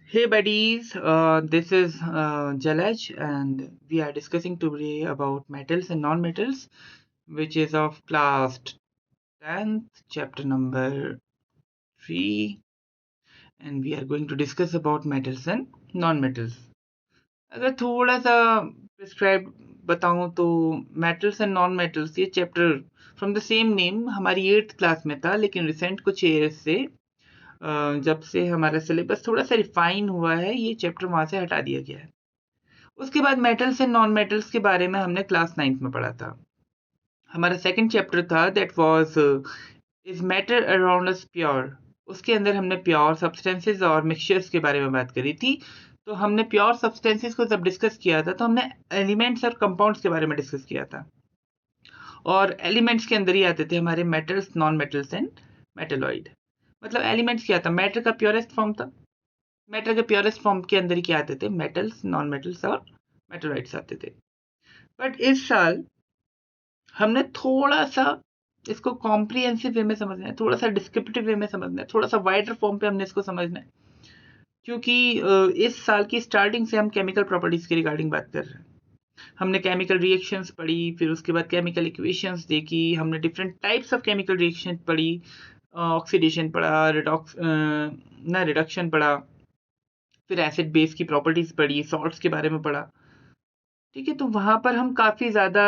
Hey buddies, this is Jalaj, and we are discussing today about metals and non-metals, which is of class 10th, chapter number 3, and we are going to discuss about metals and non-metals. अगर थोड़ा सा prescribe बताऊं तो metals and non-metals ये chapter from the same name हमारी 8th class में था, लेकिन रिसेंट कुछ ईयर्स से जब से हमारा सिलेबस थोड़ा सा रिफाइन हुआ है, ये चैप्टर वहां से हटा दिया गया है। उसके बाद मेटल्स एंड नॉन मेटल्स के बारे में हमने क्लास 9th में पढ़ा था। हमारा सेकंड चैप्टर था that was is matter around us pure. उसके अंदर हमने प्योर सब्सटेंसेस और मिक्सचर्स के बारे में बात करी थी। तो हमने प्योर सब्सटेंसेस को जब डिस्कस किया था तो हमने एलिमेंट्स और कंपाउंड्स के बारे में डिस्कस किया था, और एलिमेंट्स के अंदर ही आते थे हमारे metals, non metals and metalloid. मतलब एलिमेंट्स क्या था, मैटर का प्योरेस्ट फॉर्म था। मैटर के प्योरेस्ट फॉर्म के अंदर ही क्या आते थे, मेटल्स, नॉन मेटल्स और मेटेलॉइड्स आते थे। बट इस साल हमने थोड़ा सा इसको कॉम्प्रिहेंसिव वे में समझना है, थोड़ा सा डिस्क्रिप्टिव वे में समझना है, थोड़ा सा वाइडर फॉर्म पे हमने इसको समझना है, क्योंकि इस साल की स्टार्टिंग से हम केमिकल प्रॉपर्टीज के रिगार्डिंग बात कर रहे हैं। हमने केमिकल रिएक्शंस पढ़ी, फिर उसके बाद केमिकल इक्वेशंस देखी, हमने different types of chemical reaction पढ़ी, ऑक्सीडेशन पढ़ा, रिडक्शन पढ़ा, फिर एसिड बेस की प्रॉपर्टीज पढ़ी, सॉल्ट्स के बारे में पढ़ा। ठीक है, तो वहां पर हम काफी ज्यादा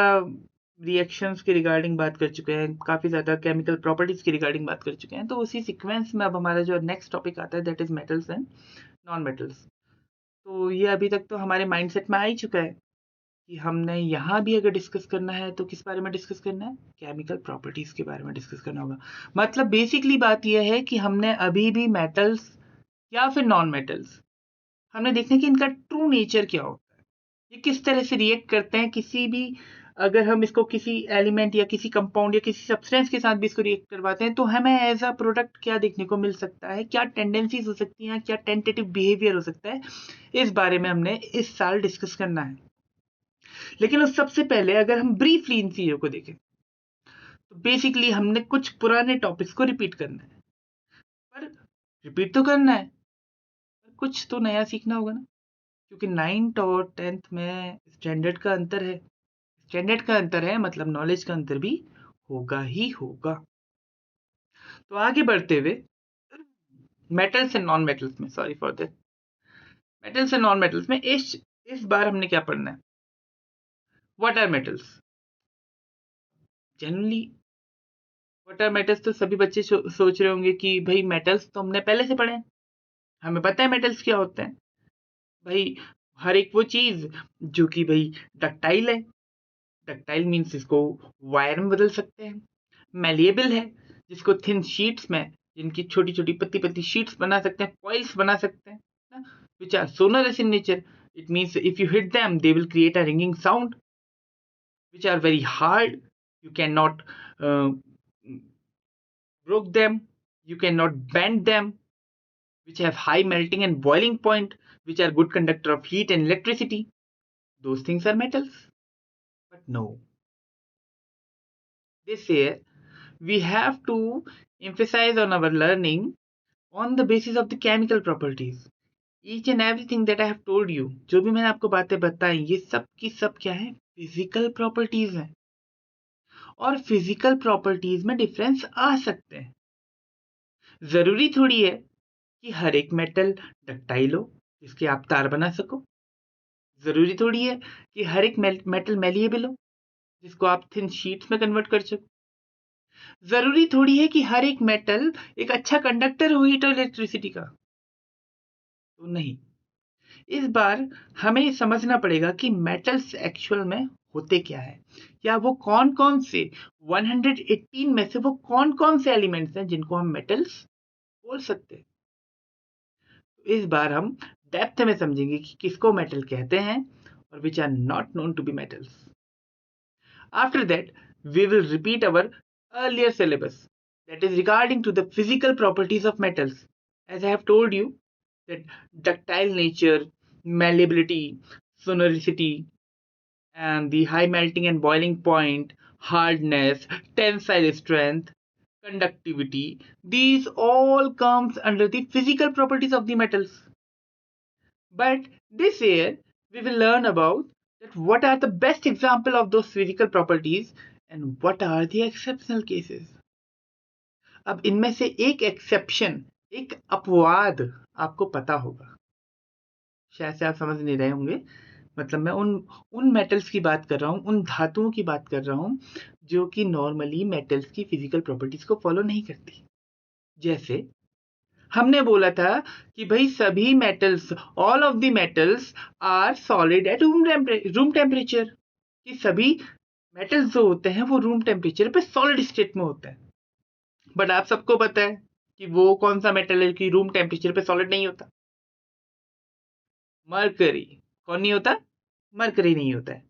रिएक्शंस के रिगार्डिंग बात कर चुके हैं, काफी ज्यादा केमिकल प्रॉपर्टीज के रिगार्डिंग बात कर चुके हैं। तो उसी सीक्वेंस में अब हमारा जो नेक्स्ट टॉपिक आता है that is metals and non metals. तो ये अभी तक तो हमारे माइंडसेट में आ ही चुका है कि हमने यहाँ भी अगर डिस्कस करना है तो किस बारे में डिस्कस करना है, केमिकल प्रॉपर्टीज के बारे में डिस्कस करना होगा। मतलब बेसिकली बात यह है कि हमने अभी भी मेटल्स या फिर नॉन मेटल्स हमने देखना कि इनका ट्रू नेचर क्या होता है, ये किस तरह से रिएक्ट करते हैं। किसी भी अगर हम इसको किसी एलिमेंट या किसी कंपाउंड या किसी सब्सटेंस के साथ भी इसको रिएक्ट करवाते हैं तो हमें एज अ प्रोडक्ट क्या देखने को मिल सकता है, क्या टेंडेंसीज हो सकती हैं, क्या टेंटेटिव बिहेवियर हो सकता है, इस बारे में हमने इस साल डिस्कस करना है। लेकिन उस सबसे पहले अगर हम ब्रीफली इन चीजों को देखें तो बेसिकली हमने कुछ पुराने टॉपिक्स को रिपीट करना है। पर रिपीट तो करना है, पर कुछ तो नया सीखना होगा ना, क्योंकि 9th और 10th में स्टैंडर्ड का अंतर है। स्टैंडर्ड का अंतर है मतलब नॉलेज का अंतर भी होगा ही होगा। तो आगे बढ़ते हुए मेटल्स एंड नॉन मेटल्स में, sorry for this, metals and non metals में इस बार हमने क्या पढ़ना है, what are metals. Generally what are metals तो सभी बच्चे सोच रहे होंगे कि भाई मेटल्स तो हमने पहले से पढ़े हैं, हमें पता है मेटल्स क्या होते हैं। भाई हर एक वो चीज जो कि भाई डक्टाइल है, डक्टाइल मीन्स इसको वायर में बदल सकते हैं। मैलिएबल है, जिसको थिन शीट्स में, जिनकी छोटी छोटी पतली पतली शीट्स बना सकते हैं, कॉइल्स बना सकते हैं, which are sonorous in nature. It means if you hit them they will create a ringing sound, which are very hard. You cannot uh, broke them, you cannot bend them, which have high melting and boiling point, which are good conductor of heat and electricity. Those things are metals. But no, they say we have to emphasize on our learning on the basis of the chemical properties. Each and everything that I have told you, जो भी मैंने आपको बातें बताई, ये सब की सब क्या है, फिजिकल प्रॉपर्टीज हैं। और फिजिकल प्रॉपर्टीज में डिफरेंस आ सकते हैं। जरूरी थोड़ी है कि हर एक मेटल डक्टाइल हो जिसके आप तार बना सको। जरूरी थोड़ी है कि हर एक मेटल मेलिएबल हो जिसको आप थिन शीट्स में कन्वर्ट कर सको। जरूरी थोड़ी है कि हर एक मेटल एक अच्छा कंडक्टर हो हीट और इलेक्ट्रिसिटी का। तो नहीं, इस बार हमें समझना पड़ेगा कि मेटल्स एक्चुअल में होते क्या है, या वो कौन कौन से 118 में से वो कौन कौन से एलिमेंट्स हैं जिनको हम मेटल्स बोल सकते हैं। तो इस बार हम डेप्थ में समझेंगे कि किसको मेटल कहते हैं और which are not known to be metals. After that we will repeat our earlier syllabus that is regarding to the physical properties of metals. As I have told you that ductile nature, malleability, sonoricity, and the high melting and boiling point, hardness, tensile strength, conductivity, these all comes under the physical properties of the metals. But this year we will learn about that what are the best example of those physical properties and what are the exceptional cases. अब इनमें से एक exception, एक अपवाद आपको पता होगा, शायद से आप समझ नहीं रहे होंगे। मतलब मैं उन मेटल्स की बात कर रहा हूँ, उन धातुओं की बात कर रहा हूँ जो कि नॉर्मली मेटल्स की फिजिकल प्रॉपर्टीज को फॉलो नहीं करती। जैसे हमने बोला था कि भाई सभी metals, all of the metals are solid at room temperature, कि सभी मेटल्स जो होते हैं वो रूम टेम्परेचर पे सॉलिड स्टेट में होते हैं। बट आप सबको पता है कि वो कौन सा मेटल है कि रूम टेम्परेचर पे सॉलिड नहीं होता? मरकरी। कौन नहीं होता? मरकरी नहीं होता है।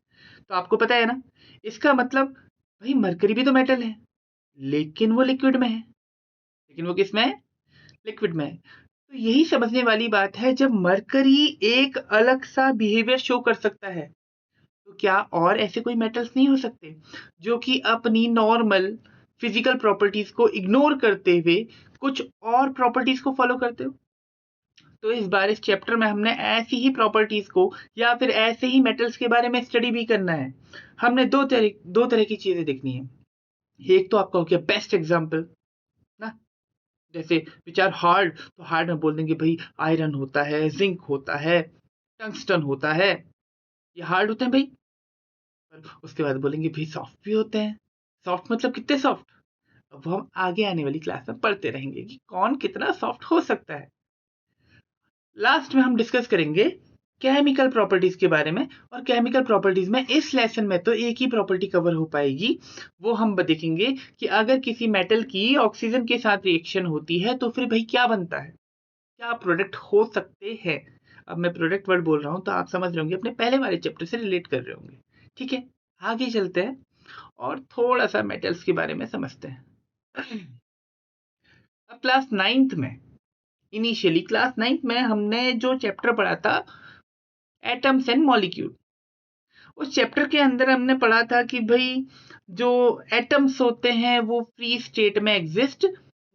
तो आपको पता है ना, इसका मतलब भाई मरकरी भी तो मेटल है, लेकिन वो लिक्विड में है। लेकिन वो किस में है? लिक्विड में है। तो यही समझने वाली बात है, जब मरकरी एक अलग सा बिहेवियर शो कर सकता है, तो क्या और ऐसे कोई मेटल्स नहीं हो सकते जो कि अपनी नॉर्मल फिजिकल प्रॉपर्टीज को इग्नोर करते हुए कुछ और प्रॉपर्टीज को फॉलो करते हो? तो इस बार इस चैप्टर में हमने ऐसी ही प्रॉपर्टीज को या फिर ऐसे ही मेटल्स के बारे में स्टडी भी करना है। हमने दो तरह की चीजें देखनी है। एक तो आपका हो गया बेस्ट एग्जांपल ना, जैसे विच आर हार्ड, तो हार्ड में बोल देंगे भाई आयरन होता है, जिंक होता है, टंगस्टन होता है, ये हार्ड होते हैं भाई। उसके बाद बोलेंगे भाई सॉफ्ट भी होते हैं। सॉफ्ट मतलब कितने सॉफ्ट? अब हम आगे आने वाली क्लास में पढ़ते रहेंगे कि कौन कितना सॉफ्ट हो सकता है। लास्ट में हम डिस्कस करेंगे केमिकल प्रॉपर्टीज के बारे में, और केमिकल प्रॉपर्टीज में इस लेसन में तो एक ही प्रॉपर्टी कवर हो पाएगी। वो हम देखेंगे कि अगर किसी मेटल की ऑक्सीजन के साथ रिएक्शन होती है तो फिर भाई क्या बनता है, क्या प्रोडक्ट हो सकते हैं। अब मैं प्रोडक्ट वर्ड बोल रहा हूं तो आप समझ रहे होंगे, अपने पहले वाले चैप्टर से रिलेट कर रहे होंगे। ठीक है, आगे चलते हैं और थोड़ा सा मेटल्स के बारे में समझते हैं। अब क्लास नाइन्थ में, इनिशियली क्लास नाइन्थ में हमने जो चैप्टर पढ़ा था एटम्स एंड मॉलिक्यूल, उस चैप्टर के अंदर हमने पढ़ा था कि भाई जो एटम्स होते हैं वो फ्री स्टेट में एग्जिस्ट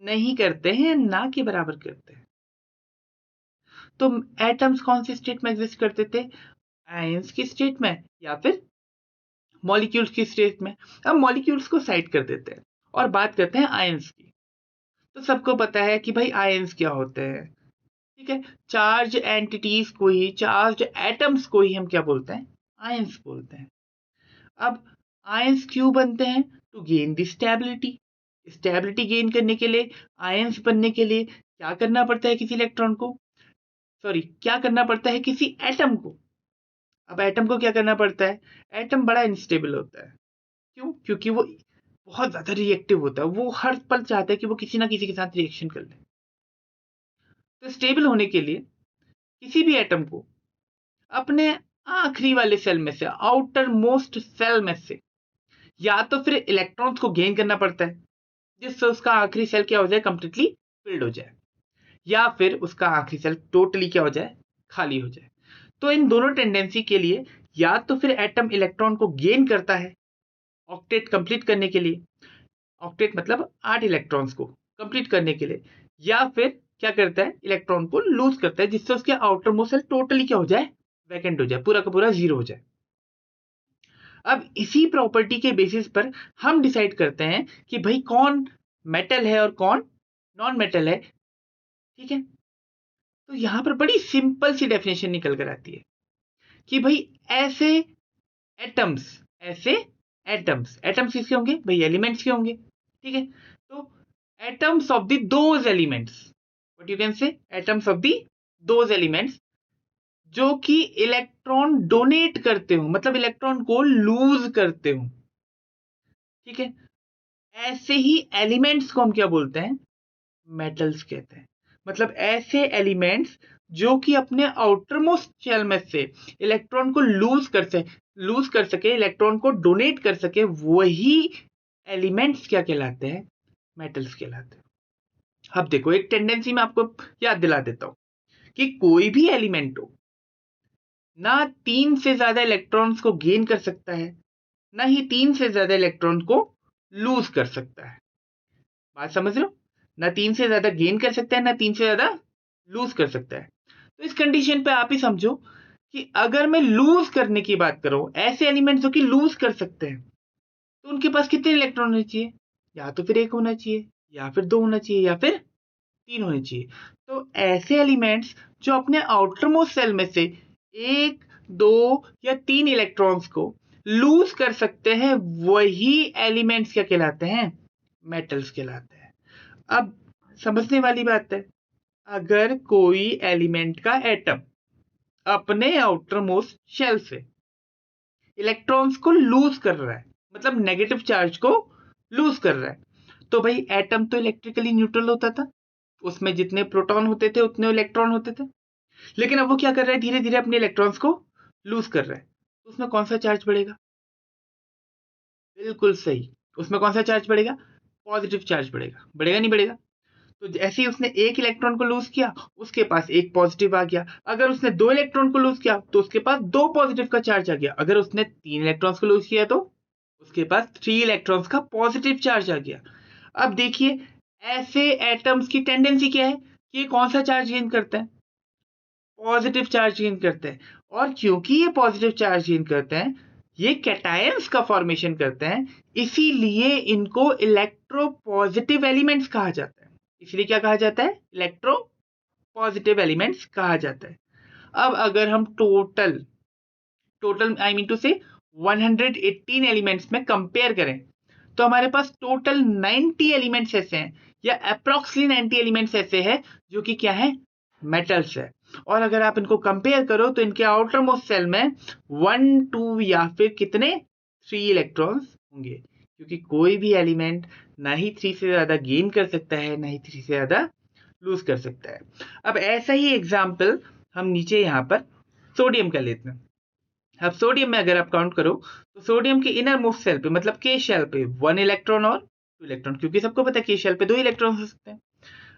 नहीं करते हैं, ना के बराबर करते हैं। तो एटम्स कौन सी स्टेट में एग्जिस्ट करते थे? आयंस की स्टेट में या फिर मॉलिक्यूल्स की स्टेट में। अब मॉलिक्यूल्स को साइड कर देते हैं और बात करते हैं आयंस की। तो सबको पता है कि भाई आयंस क्या होते हैं। ठीक है, चार्ज एंटिटीज को ही, चार्ज एटम्स को ही हम क्या बोलते हैं? आयंस बोलते हैं। अब आयंस क्यों बनते हैं? To gain the stability. Stability gain करने के लिए, आयंस बनने के लिए क्या करना पड़ता है किसी इलेक्ट्रॉन को, सॉरी क्या करना पड़ता है किसी एटम को? अब एटम को क्या करना पड़ता है? एटम बड़ा इनस्टेबल होता है। क्यों? क्योंकि वो बहुत ज्यादा रिएक्टिव होता है, वो हर पल चाहता है कि वो किसी ना किसी के साथ रिएक्शन कर ले। तो स्टेबल होने के लिए किसी भी एटम को अपने आखिरी वाले सेल में से, आउटर मोस्ट सेल में से, या तो फिर इलेक्ट्रॉन्स को गेन करना पड़ता है जिससे उसका आखिरी सेल क्या हो जाए? कंप्लीटली फिल्ड हो जाए, या फिर उसका आखिरी सेल टोटली क्या हो जाए? खाली हो जाए। तो इन दोनों टेंडेंसी के लिए या तो फिर एटम इलेक्ट्रॉन को गेन करता है ऑक्टेट कंप्लीट करने के लिए, ऑक्टेट मतलब 8 इलेक्ट्रॉन्स को कंप्लीट करने के लिए, या फिर क्या करता है? इलेक्ट्रॉन को लूज करता है जिससे उसके आउटर मोस्ट सेल टोटली क्या हो जाए? वैकेंट हो जाए, पूरा का पूरा जीरो हो जाए। अब इसी प्रॉपर्टी के बेसिस पर हम डिसाइड करते हैं कि भाई कौन मेटल है और कौन नॉन मेटल है। ठीक है, तो यहां पर बड़ी सिंपल सी डेफिनेशन निकल कर आती है कि भाई ऐसे एटम्स, ऐसे एटम्स, एटम्स किसके होंगे भाई? एलिमेंट्स के होंगे। ठीक है, तो atoms of the those elements, what you can say, atoms of the those elements जो कि इलेक्ट्रॉन डोनेट करते हो, मतलब इलेक्ट्रॉन को लूज करते हो। ठीक है, ऐसे ही एलिमेंट्स को हम क्या बोलते हैं? मेटल्स कहते हैं। मतलब ऐसे एलिमेंट्स जो कि अपने आउटर मोस्ट शेल में से इलेक्ट्रॉन को लूज कर सके, इलेक्ट्रॉन को डोनेट कर सके, वही एलिमेंट्स क्या कहलाते हैं? मेटल्स कहलाते हैं। अब देखो एक टेंडेंसी मैं आपको याद दिला देता हूं कि कोई भी एलिमेंट हो ना 3 से ज्यादा इलेक्ट्रॉन्स को गेन कर सकता है, ना ही 3 से ज्यादा इलेक्ट्रॉन को लूज कर सकता है। बात समझ रहे हो? ना 3 से ज्यादा गेन कर सकता है, ना 3 से ज्यादा लूज कर सकता है। तो इस कंडीशन पे आप ही समझो कि अगर मैं लूज करने की बात करूं, ऐसे एलिमेंट्स जो कि लूज कर सकते हैं, तो उनके पास कितने इलेक्ट्रॉन होने चाहिए? या तो फिर एक होना चाहिए, या फिर दो होना चाहिए, या फिर तीन होने चाहिए। तो ऐसे एलिमेंट्स जो अपने आउटर मोस्ट सेल में से एक, दो या तीन इलेक्ट्रॉन्स को लूज कर सकते हैं, वही एलिमेंट्स क्या कहलाते हैं? मेटल्स कहलाते हैं। अब समझने वाली बात है, अगर कोई एलिमेंट का एटम अपने आउटर मोस्ट शेल से इलेक्ट्रॉन्स को लूज कर रहा है, मतलब नेगेटिव चार्ज को लूज कर रहा है, तो भाई एटम तो इलेक्ट्रिकली न्यूट्रल होता था, उसमें जितने प्रोटॉन होते थे उतने इलेक्ट्रॉन होते थे। लेकिन अब वो क्या कर रहा है? धीरे धीरे अपने इलेक्ट्रॉन्स को लूज कर रहा है, तो उसमें कौन सा चार्ज बढ़ेगा? बिल्कुल सही, उसमें कौन सा चार्ज बढ़ेगा? पॉजिटिव चार्ज बढ़ेगा। बढ़ेगा नहीं बढ़ेगा? तो जैसे ही उसने एक इलेक्ट्रॉन को लूज किया, उसके पास एक पॉजिटिव आ गया। अगर उसने दो इलेक्ट्रॉन को लूज किया तो उसके पास दो पॉजिटिव का चार्ज आ गया। अगर उसने तीन इलेक्ट्रॉन्स को लूज किया तो उसके पास थ्री इलेक्ट्रॉन्स का पॉजिटिव चार्ज आ गया। अब देखिए, ऐसे एटम्स की टेंडेंसी क्या है कि ये कौन सा चार्ज गेन करते हैं? पॉजिटिव चार्ज गेन करते हैं। और क्योंकि ये पॉजिटिव चार्ज गेन करते हैं, ये कैटायंस का फॉर्मेशन करते हैं, इसीलिए इनको इलेक्ट्रो पॉजिटिव एलिमेंट्स कहा जाता है। इसलिए क्या कहा जाता है? इलेक्ट्रो पॉजिटिव एलिमेंट्स कहा जाता है। अब अगर हम टोटल आई मीन टू से 118 एलिमेंट्स में कंपेयर करें, तो हमारे पास टोटल 90 एलिमेंट्स ऐसे हैं, या अप्रोक्सीमेटली 90 एलिमेंट्स ऐसे हैं जो कि क्या है? मेटल्स है। और अगर आप इनको कंपेयर करो तो इनके आउटर मोस्ट सेल में 1, 2 या फिर कितने? 3 इलेक्ट्रॉन्स होंगे, क्योंकि कोई भी एलिमेंट ना ही 3 से ज्यादा गेन कर सकता है, ना ही 3 से ज्यादा लूज कर सकता है। अब ऐसा ही एग्जाम्पल हम नीचे यहाँ पर सोडियम का लेते हैं। अब सोडियम में अगर आप काउंट करो तो सोडियम के इनर मोस्ट सेल पे, मतलब के शेल पे, 1 इलेक्ट्रॉन और 2 इलेक्ट्रॉन, क्योंकि सबको पता है के शेल पे 2 इलेक्ट्रॉन हो सकते हैं।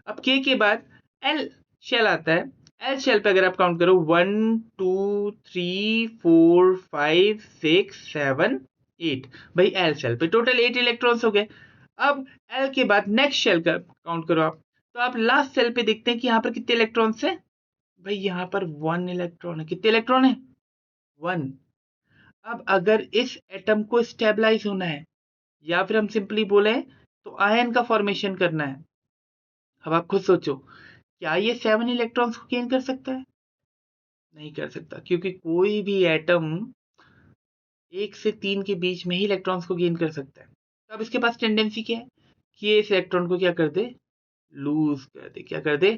अब के बाद एल शेल आता है। एल शेल पे अगर आप काउंट करो 1, 2, 3, 4, 5, 6, 7, 8, भाई एल शेल पे टोटल 8 इलेक्ट्रॉन्स हो गए। अब एल के बाद नेक्स्ट शेल का काउंट करो आप, तो आप लास्ट सेल पे देखते हैं कि यहाँ पर कितने इलेक्ट्रॉन्स हैं? भाई यहाँ पर 1 इलेक्ट्रॉन है। कितने इलेक्ट्रॉन है? 1। अब अगर इस एटम को स्टेबलाइज होना है, या फिर हम सिंपली बोले तो आयन का फॉर्मेशन करना है, अब आप खुद सोचो, क्या ये 7 इलेक्ट्रॉन्स को गेन कर सकता है? नहीं कर सकता, क्योंकि कोई भी एटम 1 से 3 के बीच में ही इलेक्ट्रॉन्स को गेन कर सकता है। तो अब इसके पास टेंडेंसी क्या है कि ये इस इलेक्ट्रॉन को क्या कर दे? लूज कर दे। क्या कर दे?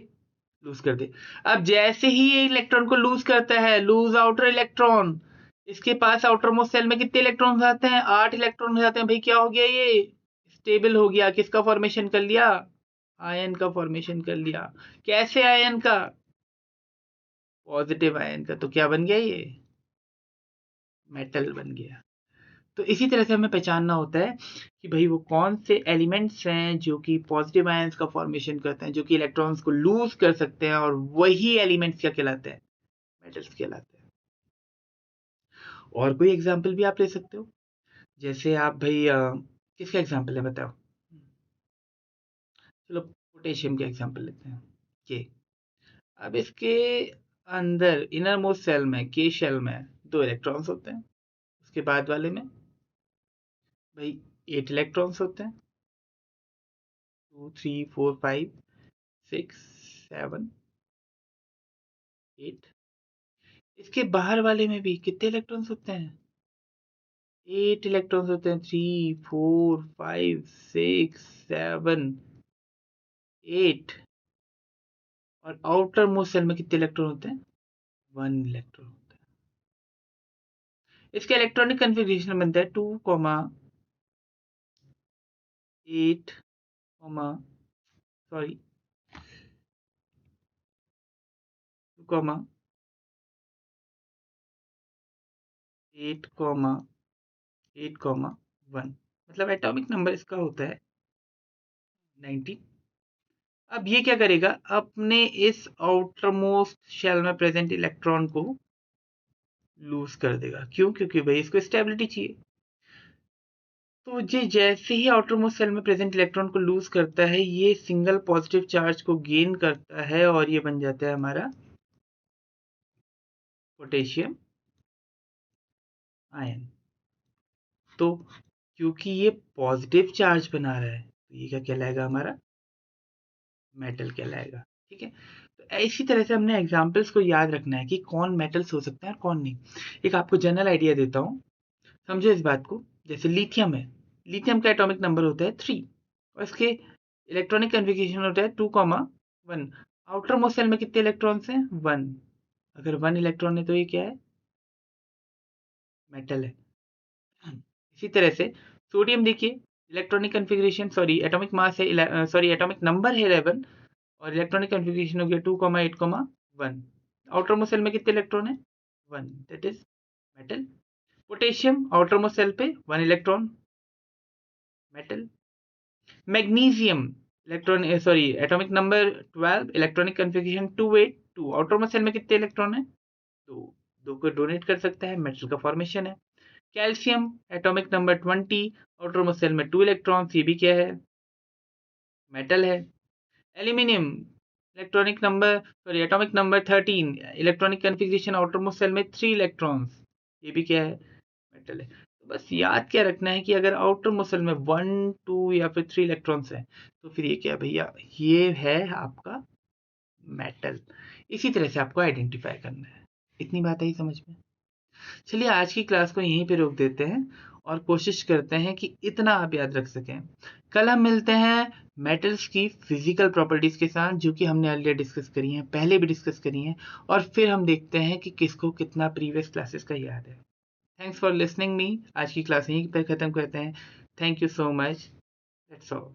लूज कर दे। अब जैसे ही ये इलेक्ट्रॉन को लूज करता है, लूज आउटर इलेक्ट्रॉन, इसके पास आउटर मोस्ट सेल में कितने इलेक्ट्रॉन आते हैं? 8 इलेक्ट्रॉन हो जाते हैं। भाई क्या हो गया? ये स्टेबल हो गया। किसका फॉर्मेशन कर लिया? आयन का फॉर्मेशन कर लिया। कैसे आयन का? पॉजिटिव आयन का। तो क्या बन गया? ये मेटल बन गया। तो इसी तरह से हमें पहचानना होता है कि भाई वो कौन से एलिमेंट्स हैं जो कि पॉजिटिव आयंस का फॉर्मेशन करते हैं, जो कि इलेक्ट्रॉन्स को लूज कर सकते हैं, और वही एलिमेंट्स क्या कहलाते हैं? मेटल्स कहलाते हैं। और कोई एग्जांपल भी आप ले सकते हो, जैसे आप भाई किसका एग्जांपल है बताओ? चलो पोटेशियम का एग्जांपल लेते हैं, के। अब इसके अंदर इनर मोस्ट सेल में, के शेल में, 2 इलेक्ट्रॉन्स होते हैं। उसके बाद वाले में भाई 8 इलेक्ट्रॉन्स होते हैं। 2, 3, 4, 5, 6, 7, 8। इसके बाहर वाले में भी कितने इलेक्ट्रॉन्स होते हैं? 8 इलेक्ट्रॉन्स होते हैं। 3, 4, 5, 6, 7, 8। और आउटर मोस्ट सेल में कितने इलेक्ट्रॉन होते हैं? 1 इलेक्ट्रॉन होता है। इसका इलेक्ट्रॉनिक कन्फिग्रेशन बनता है 2, 8, सॉरी 2, 8, 8, 1। मतलब एटॉमिक नंबर इसका होता है 19। अब ये क्या करेगा? अपने इस आउटर मोस्ट शेल में प्रेजेंट इलेक्ट्रॉन को लूज कर देगा। क्यों? क्योंकि भाई इसको स्टेबिलिटी चाहिए। तो ये जैसे ही आउटर मोस्ट सेल में प्रेजेंट इलेक्ट्रॉन को लूज करता है, ये सिंगल पॉजिटिव चार्ज को गेन करता है, और ये बन जाता है हमारा पोटेशियम आयन। तो क्योंकि ये पॉजिटिव चार्ज बना रहा है तो ये क्या कहलाएगा, हमारा मेटल कहलाएगा। ठीक है, तो इसी तरह से हमने एग्जाम्पल्स को याद रखना है कि कौन मेटल्स हो सकते हैं और कौन नहीं। एक आपको जनरल आइडिया देता हूँ, समझो इस बात को। जैसे लिथियम है, लिथियम का एटॉमिक नंबर होता है 3 और इसके इलेक्ट्रॉनिक कन्फिग्रेशन होता है 2,1। आउटर मोस्ट शेल में कितने इलेक्ट्रॉन्स हैं, 1। अगर 1 इलेक्ट्रॉन है तो ये क्या है, मेटल है। इसी तरह से सोडियम देखिए, electronic configuration sorry atomic mass है सॉरी एटॉमिक नंबर है 11 और इलेक्ट्रॉनिक कन्फिग्रेशन हो गया 2,8,1। आउटर मोस्ट शेल में कितने इलेक्ट्रॉन है, 1, that is metal. Potassium outer most shell पे 1 electron, metal. Magnesium electron sorry atomic number 12, electronic configuration 282, outer most shell में कितने इलेक्ट्रॉन है, 2। 2 को डोनेट कर सकता है, मेटल का फॉर्मेशन है। Calcium atomic number 20, outer most shell में 2 इलेक्ट्रॉन्स, ये भी क्या है, मेटल है। Aluminium electronic number sorry atomic number 13, electronic configuration outer most shell में 3 इलेक्ट्रॉन्स, ये भी क्या है, मेटल है। तो बस याद क्या रखना है कि अगर आउटर मोस्ट शेल में 1, 2 या फिर 3 इलेक्ट्रॉन्स हैं तो फिर ये क्या है भैया, ये है आपका मेटल। इसी तरह से आपको आइडेंटिफाई करना है। इतनी बात आई समझ में। चलिए आज की क्लास को यहीं पे रोक देते हैं और कोशिश करते हैं कि इतना आप याद रख सकें। कल हम मिलते हैं मेटल्स की फिजिकल प्रॉपर्टीज के साथ, जो कि हमने अर्लियर डिस्कस करी हैं, पहले भी डिस्कस करी हैं, और फिर हम देखते हैं कि किसको कितना प्रीवियस क्लासेस का याद है। Thanks for listening me. आज की क्लास यहीं पर ख़त्म करते हैं। Thank you so much. That's all.